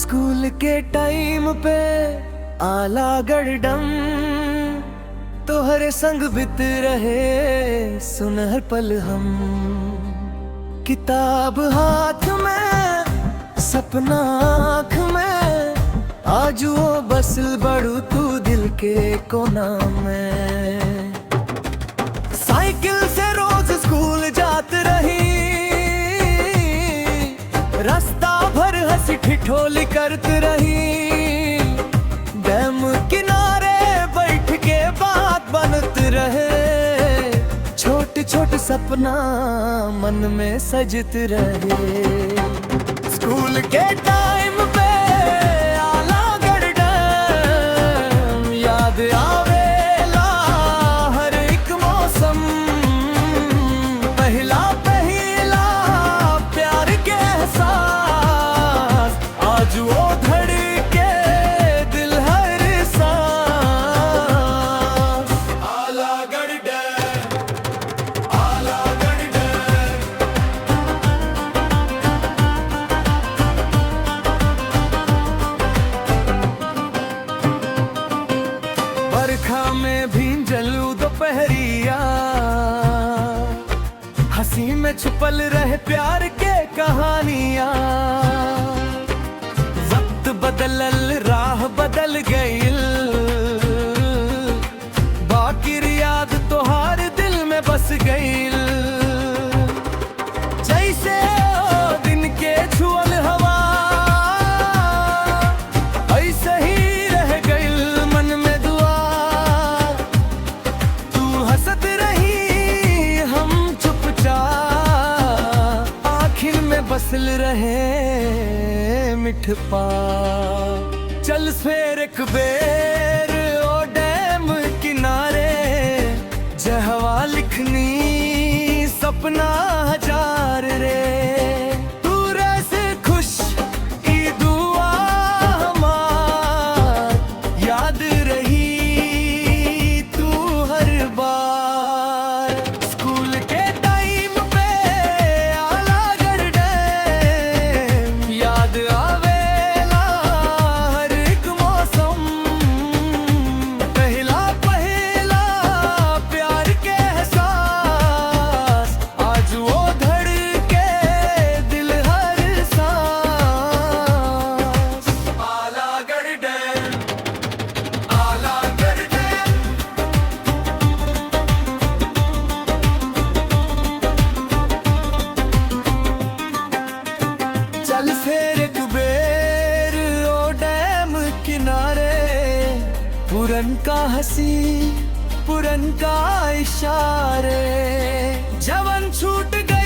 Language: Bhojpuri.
स्कूल के टाइम पे आला गड़डम तोहरे संग बित रहे सुनहर पल हम। किताब हाथ में सपना आँख में आज वो बसल बड़ू तू दिल के कोना में। साइकिल से रोज स्कूल जात रही रास्ता भर हंसी ठिठोली करत रही। डैम किनारे बैठ के बात बनत रहे छोटे छोटे सपना मन में सजत रहे। स्कूल के टाइम पे आला गड़डम याद आवेला हर एक मौसम। पहला पहला प्यार के एहसास आज वो धड़के दिल हर सांस। आला गड़डम आला गड़डम। बरखा में भींजलू दोपहरिया हंसी में छुपल रहे प्यार के कहानियां। वक्त बदलल राह बदल गईल बाकी याद तोहार दिल में बस गईल। जैसे ओ दिन के छुअल हवा ऐसे ही रह गईल मन में दुआ। तू हंसत रही हम चुपचाप आखिर में बसल रहे मिठ पास। चल फेर एक बेर ओ डैम किनारे जहवा लिखनी सपना हजार रे। तू रस खुश ई दुआ हमार याद रही तू हर बार। स्कूल के टाइम पे आला गड़डम याद आवेला हर एक मौसम। पहला पहला प्यार के एहसास आज वो धड़के दिल हर सांस। आला गड़डम आला गड़डम। चल फेर एक बेर ओ डैम किनारे पुरन का हंसी पुरन का इशारे जवन छूट गए